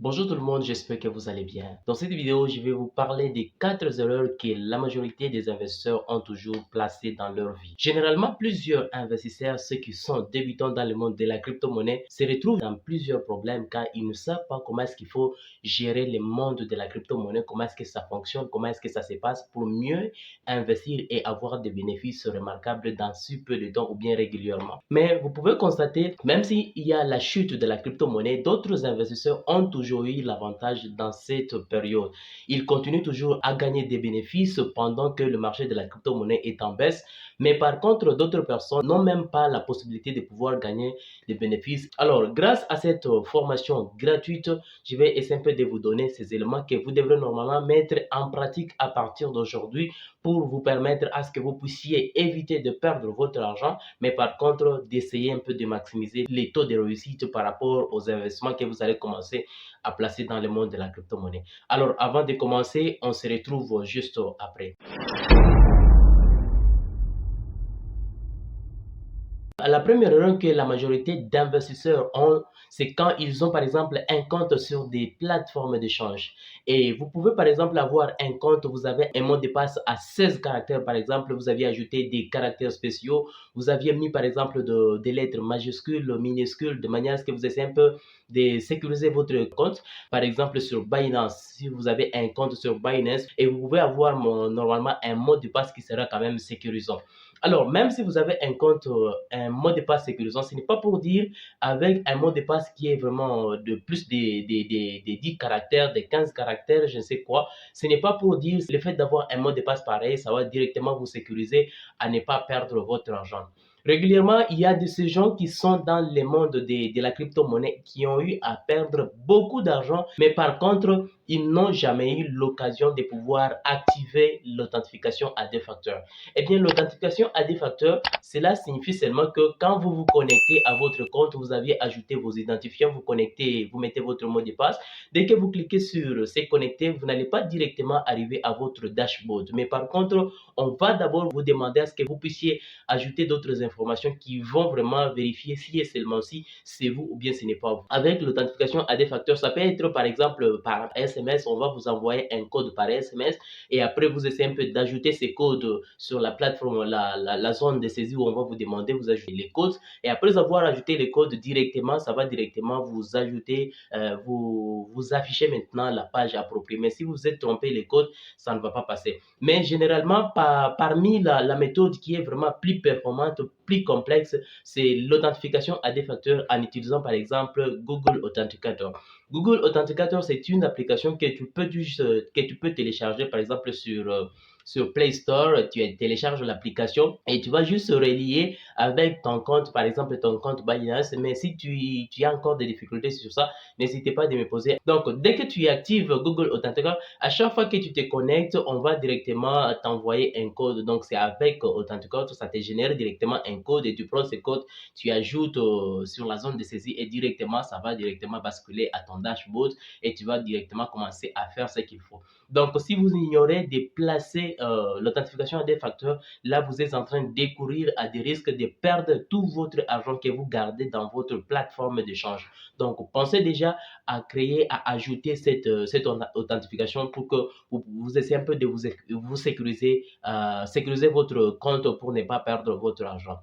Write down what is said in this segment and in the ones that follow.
Bonjour tout le monde, j'espère que vous allez bien. Dans cette vidéo, je vais vous parler des 4 erreurs que la majorité des investisseurs ont toujours placées dans leur vie. Généralement, plusieurs investisseurs, ceux qui sont débutants dans le monde de la crypto-monnaie, se retrouvent dans plusieurs problèmes car ils ne savent pas comment est-ce qu'il faut gérer le monde de la crypto-monnaie, comment est-ce que ça fonctionne, comment est-ce que ça se passe pour mieux investir et avoir des bénéfices remarquables dans si peu de temps ou bien régulièrement. Mais vous pouvez constater, même s'il y a la chute de la crypto-monnaie, d'autres investisseurs ont toujours eu l'avantage dans cette période. Ils continuent toujours à gagner des bénéfices pendant que le marché de la crypto-monnaie est en baisse. Mais par contre, d'autres personnes n'ont même pas la possibilité de pouvoir gagner des bénéfices. Alors, grâce à cette formation gratuite, je vais essayer un peu de vous donner ces éléments que vous devrez normalement mettre en pratique à partir d'aujourd'hui pour vous permettre à ce que vous puissiez éviter de perdre votre argent, mais par contre, d'essayer un peu de maximiser les taux de réussite par rapport aux investissements que vous allez commencer à placer dans le monde de la crypto-monnaie. Alors, avant de commencer, on se retrouve juste après. La première erreur que la majorité d'investisseurs ont, c'est quand ils ont par exemple un compte sur des plateformes d'échange. Et vous pouvez par exemple avoir un compte, vous avez un mot de passe à 16 caractères par exemple, vous aviez ajouté des caractères spéciaux, vous aviez mis par exemple des lettres majuscules, minuscules, de manière à ce que vous essayez un peu de sécuriser votre compte. Par exemple sur Binance, si vous avez un compte sur Binance, et vous pouvez avoir normalement un mot de passe qui sera quand même sécurisant. Alors, même si vous avez un compte, un mot de passe sécurisant, ce n'est pas pour dire avec un mot de passe qui est vraiment de plus des 10 caractères, des 15 caractères, je ne sais quoi. Ce n'est pas pour dire le fait d'avoir un mot de passe pareil, ça va directement vous sécuriser à ne pas perdre votre argent. Régulièrement, il y a de ces gens qui sont dans le monde de la crypto-monnaie qui ont eu à perdre beaucoup d'argent, mais par contre, ils n'ont jamais eu l'occasion de pouvoir activer l'authentification à deux facteurs. Eh bien, l'authentification à deux facteurs, cela signifie seulement que quand vous vous connectez à votre compte, vous avez ajouté vos identifiants, vous connectez, vous mettez votre mot de passe. Dès que vous cliquez sur c'est connecté, vous n'allez pas directement arriver à votre dashboard. Mais par contre, on va d'abord vous demander à ce que vous puissiez ajouter d'autres informations qui vont vraiment vérifier si et seulement si c'est vous ou bien ce n'est pas vous. Avec l'authentification à deux facteurs, ça peut être par exemple par SMS, on va vous envoyer un code par SMS et après vous essayez un peu d'ajouter ces codes sur la plateforme, la zone de saisie où on va vous demander, vous ajoutez les codes et après avoir ajouté les codes directement, ça va directement vous ajouter, vous afficher maintenant la page appropriée. Mais si vous êtes trompé les codes, ça ne va pas passer. Mais généralement, parmi la méthode qui est vraiment plus performante, plus complexe, c'est l'authentification à des facteurs en utilisant par exemple Google Authenticator. Google Authenticator, c'est une application que tu peux télécharger par exemple sur Play Store, tu télécharges l'application et tu vas juste relier avec ton compte, par exemple ton compte Binance. Mais si tu as encore des difficultés sur ça, n'hésitez pas de me poser. Donc, dès que tu actives Google Authenticator, à chaque fois que tu te connectes, on va directement t'envoyer un code. Donc, c'est avec Authenticator, ça te génère directement un code et tu prends ce code, tu ajoutes sur la zone de saisie et directement, ça va directement basculer à ton dashboard et tu vas directement commencer à faire ce qu'il faut. Donc, si vous ignorez de placer l'authentification à des facteurs, là, vous êtes en train de décourir à des risques de perdre tout votre argent que vous gardez dans votre plateforme d'échange. Donc, pensez déjà à créer, à ajouter cette authentification pour que vous essayez un peu de vous sécuriser, sécuriser votre compte pour ne pas perdre votre argent.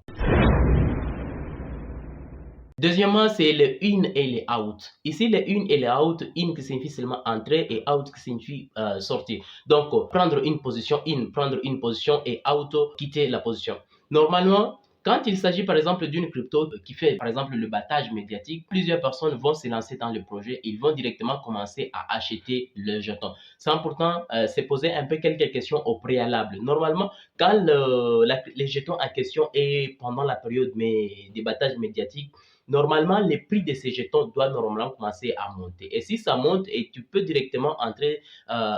Deuxièmement, c'est le in et le out. Ici, le in et le out, in qui signifie seulement entrer et out qui signifie sortir. Donc, prendre une position in, prendre une position et out, quitter la position. Normalement, quand il s'agit par exemple d'une crypto qui fait par exemple le battage médiatique, plusieurs personnes vont se lancer dans le projet, ils vont directement commencer à acheter le jeton. Sans pourtant se poser un peu quelques questions au préalable. Normalement, quand les jetons en question est pendant la période des battages médiatiques, normalement, les prix de ces jetons doivent normalement commencer à monter. Et si ça monte, et tu peux directement entrer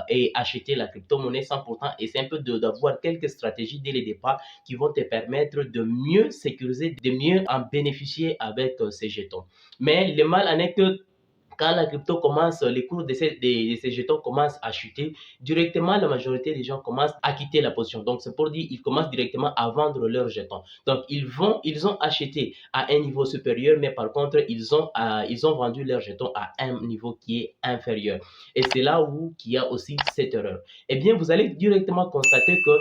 et acheter la crypto-monnaie sans pourtant essayer un peu d'avoir quelques stratégies dès le départ qui vont te permettre de mieux sécuriser, de mieux en bénéficier avec ces jetons. Mais le mal en est que quand la crypto commence, les cours de ces jetons commencent à chuter, directement la majorité des gens commencent à quitter la position. Donc c'est pour dire ils commencent directement à vendre leurs jetons. Donc ils ont acheté à un niveau supérieur, mais par contre ils ont vendu leurs jetons à un niveau qui est inférieur. Et c'est là où il y a aussi cette erreur. Eh bien, vous allez directement constater que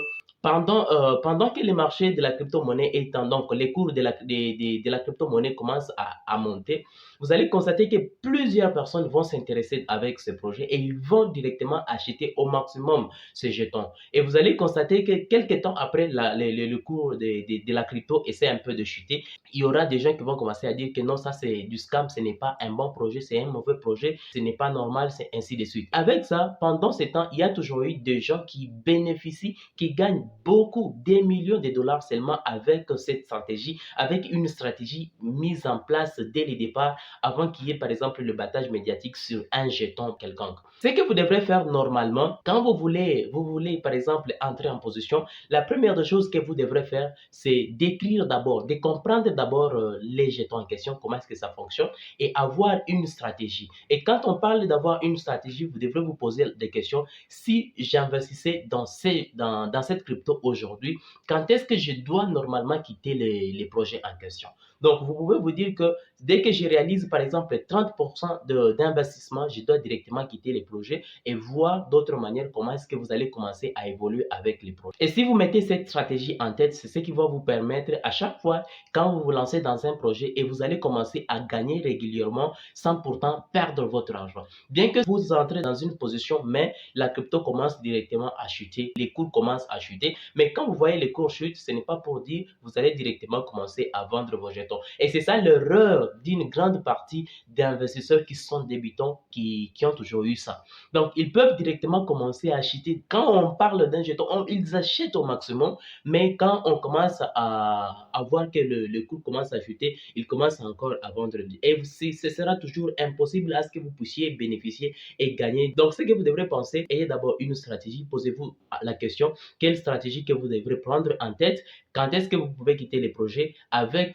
pendant que les marchés de la crypto-monnaie étant, donc les cours de la crypto-monnaie commencent à monter, vous allez constater que plusieurs personnes vont s'intéresser avec ce projet et ils vont directement acheter au maximum ces jetons. Et vous allez constater que quelques temps après le cours de la crypto essaie un peu de chuter, il y aura des gens qui vont commencer à dire que non, ça c'est du scam, ce n'est pas un bon projet, c'est un mauvais projet, ce n'est pas normal, c'est ainsi de suite. Avec ça, pendant ce temps, il y a toujours eu des gens qui bénéficient, qui gagnent beaucoup, des millions de dollars seulement avec cette stratégie, avec une stratégie mise en place dès le départ avant qu'il y ait par exemple le battage médiatique sur un jeton quelconque. Ce que vous devrez faire normalement, quand vous voulez par exemple entrer en position, la première des choses que vous devrez faire, c'est d'écrire d'abord, de comprendre d'abord les jetons en question, comment est-ce que ça fonctionne et avoir une stratégie. Et quand on parle d'avoir une stratégie, vous devrez vous poser des questions. Si j'investissais dans cette crypto aujourd'hui, quand est-ce que je dois normalement quitter les projets en question? Donc, vous pouvez vous dire que dès que je réalise, par exemple, 30% d'investissement, je dois directement quitter les projets et voir d'autres manières comment est-ce que vous allez commencer à évoluer avec les projets. Et si vous mettez cette stratégie en tête, c'est ce qui va vous permettre à chaque fois, quand vous vous lancez dans un projet et vous allez commencer à gagner régulièrement sans pourtant perdre votre argent. Bien que vous entrez dans une position, mais la crypto commence directement à chuter, les cours commencent à chuter. Mais quand vous voyez les cours chuter, ce n'est pas pour dire vous allez directement commencer à vendre vos jetons. Et c'est ça l'erreur d'une grande partie d'investisseurs qui sont débutants, qui ont toujours eu ça. Donc, ils peuvent directement commencer à acheter. Quand on parle d'un jeton, ils achètent au maximum, mais quand on commence à voir que le cours commence à chuter, ils commencent encore à vendre. Et ce sera toujours impossible à ce que vous puissiez bénéficier et gagner. Donc, ce que vous devrez penser, ayez d'abord une stratégie. Posez-vous la question, quelle stratégie que vous devrez prendre en tête? Quand est-ce que vous pouvez quitter les projets? Avec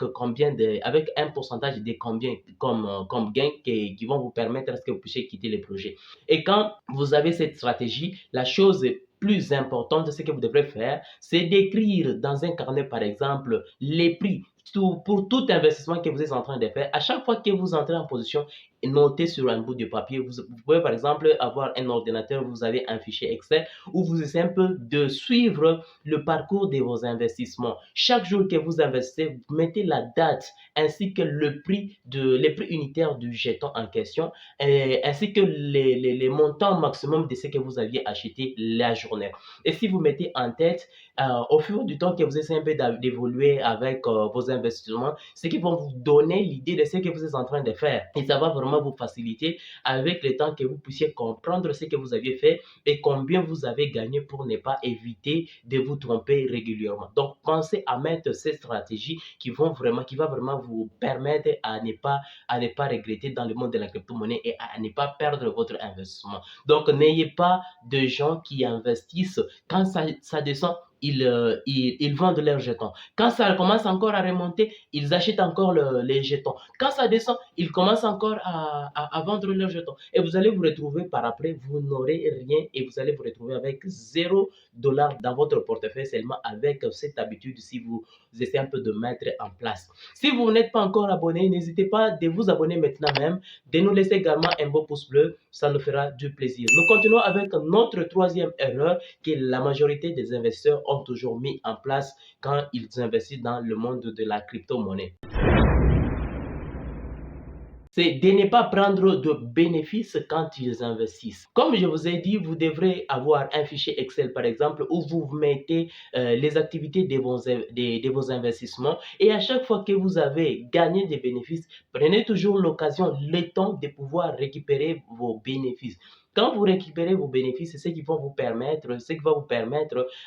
avec un pourcentage de combien comme gain qui vont vous permettre à ce que vous puissiez quitter les projets. Et quand vous avez cette stratégie, la chose plus importante, ce que vous devrez faire, c'est d'écrire dans un carnet, par exemple, les prix pour tout investissement que vous êtes en train de faire. À chaque fois que vous entrez en position, notez sur un bout de papier. Vous pouvez par exemple avoir un ordinateur, vous avez un fichier Excel où vous essayez un peu de suivre le parcours de vos investissements. Chaque jour que vous investissez, vous mettez la date ainsi que les prix unitaires du jeton en question, ainsi que les montants maximum de ce que vous aviez acheté la journée. Et si vous mettez en tête, au fur du temps que vous essayez un peu d'évoluer avec vos investissements, ce qui vont vous donner l'idée de ce que vous êtes en train de faire. Et ça va vraiment vous faciliter avec le temps que vous puissiez comprendre ce que vous aviez fait et combien vous avez gagné pour ne pas éviter de vous tromper régulièrement. Donc, pensez à mettre ces stratégies qui va vraiment vous permettre à ne pas regretter dans le monde de la crypto-monnaie et à ne pas perdre votre investissement. Donc, n'ayez pas de gens qui investissent quand ça descend. Ils vendent leurs jetons. Quand ça commence encore à remonter, ils achètent encore les jetons. Quand ça descend, ils commencent encore à vendre leurs jetons. Et vous allez vous retrouver par après, vous n'aurez rien et vous allez vous retrouver avec 0 $ dans votre portefeuille seulement avec cette habitude si vous essayez un peu de mettre en place. Si vous n'êtes pas encore abonné, n'hésitez pas de vous abonner maintenant même, de nous laisser également un beau pouce bleu, ça nous fera du plaisir. Nous continuons avec notre troisième erreur que la majorité des investisseurs ont toujours mis en place quand ils investissent dans le monde de la crypto-monnaie. C'est de ne pas prendre de bénéfices quand ils investissent. Comme je vous ai dit, vous devrez avoir un fichier Excel par exemple où vous mettez les activités de vos investissements et à chaque fois que vous avez gagné des bénéfices, prenez toujours l'occasion, le temps de pouvoir récupérer vos bénéfices. Quand vous récupérez vos bénéfices, c'est ce qui va vous permettre,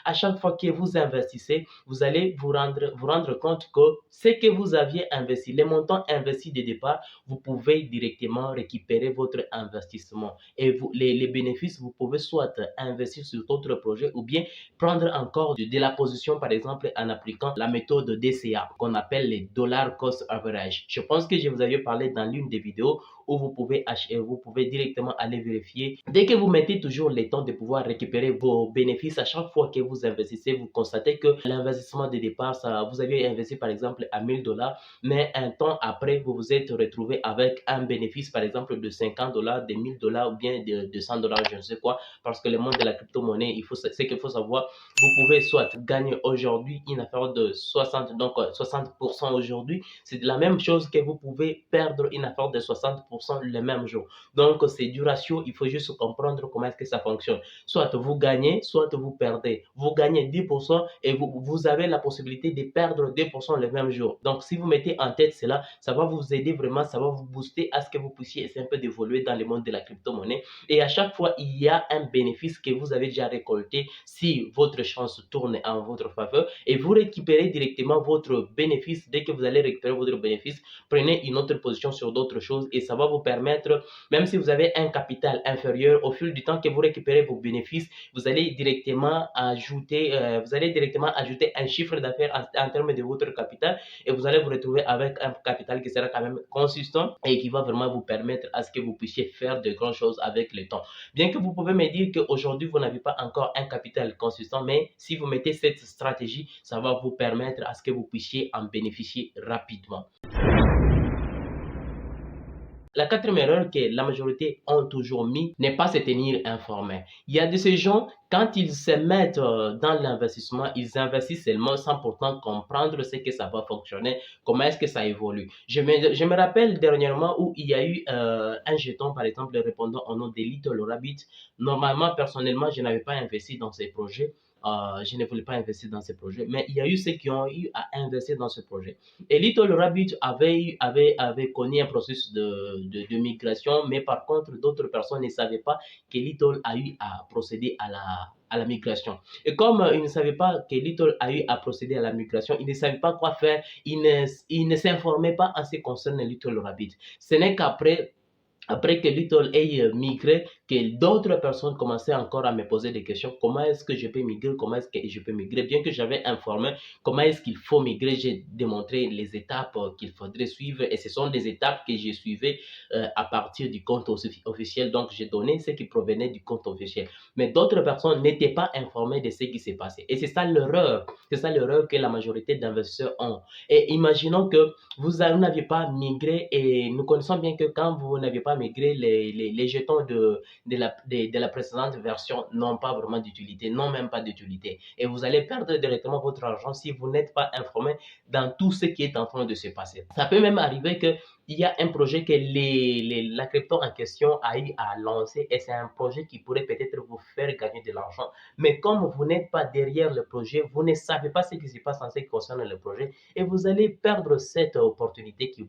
à chaque fois que vous investissez, vous allez vous rendre compte que ce que vous aviez investi, les montants investis de départ, vous pouvez directement récupérer votre investissement. Et les bénéfices, vous pouvez soit investir sur d'autres projets ou bien prendre encore de la position, par exemple, en appliquant la méthode DCA, qu'on appelle les Dollar Cost Average. Je pense que je vous avais parlé dans l'une des vidéos où vous pouvez directement aller vérifier. Dès que vous mettez toujours le temps de pouvoir récupérer vos bénéfices à chaque fois que vous investissez, vous constatez que l'investissement de départ, vous avez investi par exemple à 1000 $, mais un temps après, vous vous êtes retrouvé avec un bénéfice par exemple de 50 $, de 1000 $ ou bien de 200 $, je ne sais quoi, parce que le monde de la crypto-monnaie, ce qu'il faut savoir, vous pouvez soit gagner aujourd'hui une affaire de 60% aujourd'hui, c'est la même chose que vous pouvez perdre une affaire de 60% le même jour. Donc, c'est du ratio, il faut juste comprendre comment est-ce que ça fonctionne. Soit vous gagnez, soit vous perdez. Vous gagnez 10% et vous avez la possibilité de perdre 2% le même jour. Donc, si vous mettez en tête cela, ça va vous aider vraiment, ça va vous booster à ce que vous puissiez essayer un peu d'évoluer dans le monde de la crypto-monnaie. Et à chaque fois, il y a un bénéfice que vous avez déjà récolté si votre chance tourne en votre faveur et vous récupérez directement votre bénéfice. Dès que vous allez récupérer votre bénéfice, prenez une autre position sur d'autres choses et ça va vous permettre, même si vous avez un capital inférieur, au fil du temps que vous récupérez vos bénéfices, vous allez directement ajouter un chiffre d'affaires en termes de votre capital et vous allez vous retrouver avec un capital qui sera quand même consistant et qui va vraiment vous permettre à ce que vous puissiez faire de grandes choses avec le temps. Bien que vous pouvez me dire qu'aujourd'hui, vous n'avez pas encore un capital consistant, mais si vous mettez cette stratégie, ça va vous permettre à ce que vous puissiez en bénéficier rapidement. La quatrième erreur que la majorité ont toujours mis n'est pas se tenir informé. Il y a de ces gens, quand ils se mettent dans l'investissement, ils investissent seulement sans pourtant comprendre ce que ça va fonctionner, comment est-ce que ça évolue. Je me rappelle dernièrement où il y a eu un jeton, par exemple, répondant au nom de Little Rabbit. Normalement, personnellement, je n'avais pas investi dans ces projets. Je ne voulais pas investir dans ces projets, mais il y a eu ceux qui ont eu à investir dans ce projet. Et Little Rabbit avait connu un processus de migration, mais par contre, d'autres personnes ne savaient pas que Little a eu à procéder à la migration. Et comme ils ne savaient pas que Little a eu à procéder à la migration, ils ne savaient pas quoi faire, ils ne s'informaient pas en ce qui concerne Little Rabbit. Ce n'est qu'après que Little ait migré, que d'autres personnes commençaient encore à me poser des questions. Comment est-ce que je peux migrer? Comment est-ce que je peux migrer? Bien que j'avais informé comment est-ce qu'il faut migrer, j'ai démontré les étapes qu'il faudrait suivre et ce sont des étapes que j'ai suivies à partir du compte officiel. Donc, j'ai donné ce qui provenait du compte officiel. Mais d'autres personnes n'étaient pas informées de ce qui s'est passé. Et c'est ça l'erreur. C'est ça l'erreur que la majorité d'investisseurs ont. Et imaginons que vous n'aviez pas migré et nous connaissons bien que quand vous n'aviez pas migré, les jetons de la précédente version n'ont pas vraiment d'utilité, n'ont même pas d'utilité. Et vous allez perdre directement votre argent si vous n'êtes pas informé dans tout ce qui est en train de se passer. Ça peut même arriver qu'il y a un projet que la crypto en question a eu à lancer et c'est un projet qui pourrait peut-être vous faire gagner de l'argent. Mais comme vous n'êtes pas derrière le projet, vous ne savez pas ce qui se passe en ce qui concerne le projet et vous allez perdre cette opportunité qui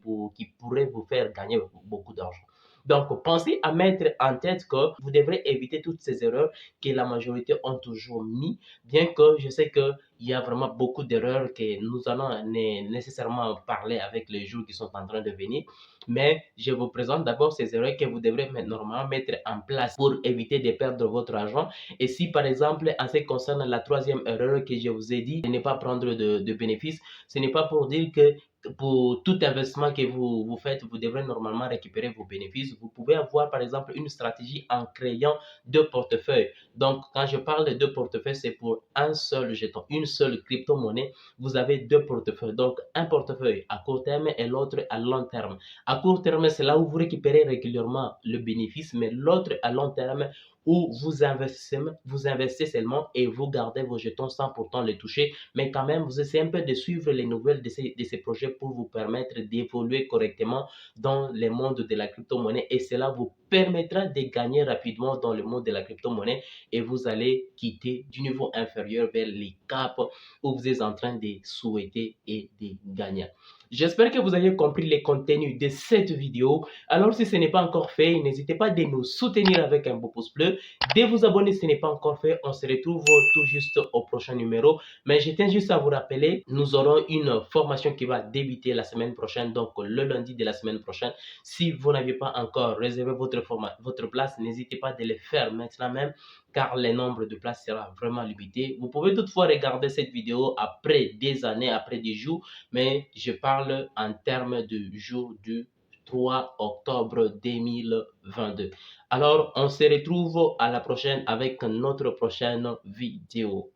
pourrait vous faire gagner beaucoup d'argent. Donc, pensez à mettre en tête que vous devrez éviter toutes ces erreurs que la majorité ont toujours mis, bien que je sais qu'il y a vraiment beaucoup d'erreurs que nous allons nécessairement parler avec les jours qui sont en train de venir. Mais je vous présente d'abord ces erreurs que vous devrez normalement mettre en place pour éviter de perdre votre argent. Et si par exemple, en ce qui concerne la troisième erreur que je vous ai dit, de ne pas prendre de bénéfices, ce n'est pas pour dire que pour tout investissement que vous faites, vous devrez normalement récupérer vos bénéfices. Vous pouvez avoir par exemple une stratégie en créant deux portefeuilles. Donc, quand je parle de deux portefeuilles, c'est pour un seul jeton, une seule crypto-monnaie. Vous avez deux portefeuilles. Donc, un portefeuille à court terme et l'autre à long terme. À court terme, c'est là où vous récupérez régulièrement le bénéfice, mais l'autre à long terme, où vous investissez seulement et vous gardez vos jetons sans pourtant les toucher, mais quand même, vous essayez un peu de suivre les nouvelles de ces projets pour vous permettre d'évoluer correctement dans le monde de la crypto-monnaie et cela vous permettra de gagner rapidement dans le monde de la crypto-monnaie et vous allez quitter du niveau inférieur vers les caps où vous êtes en train de souhaiter et de gagner. J'espère que vous avez compris les contenus de cette vidéo. Alors si ce n'est pas encore fait, n'hésitez pas de nous soutenir avec un beau pouce bleu, de vous abonner si ce n'est pas encore fait. On se retrouve tout juste au prochain numéro. Mais je tiens juste à vous rappeler, nous aurons une formation qui va débuter la semaine prochaine, donc le lundi de la semaine prochaine. Si vous n'avez pas encore réservé votre place, n'hésitez pas de le faire maintenant même, car le nombre de places sera vraiment limité. Vous pouvez toutefois regarder cette vidéo après des années, après des jours, mais je parle en termes de jour du 3 octobre 2022. Alors, on se retrouve à la prochaine avec notre prochaine vidéo.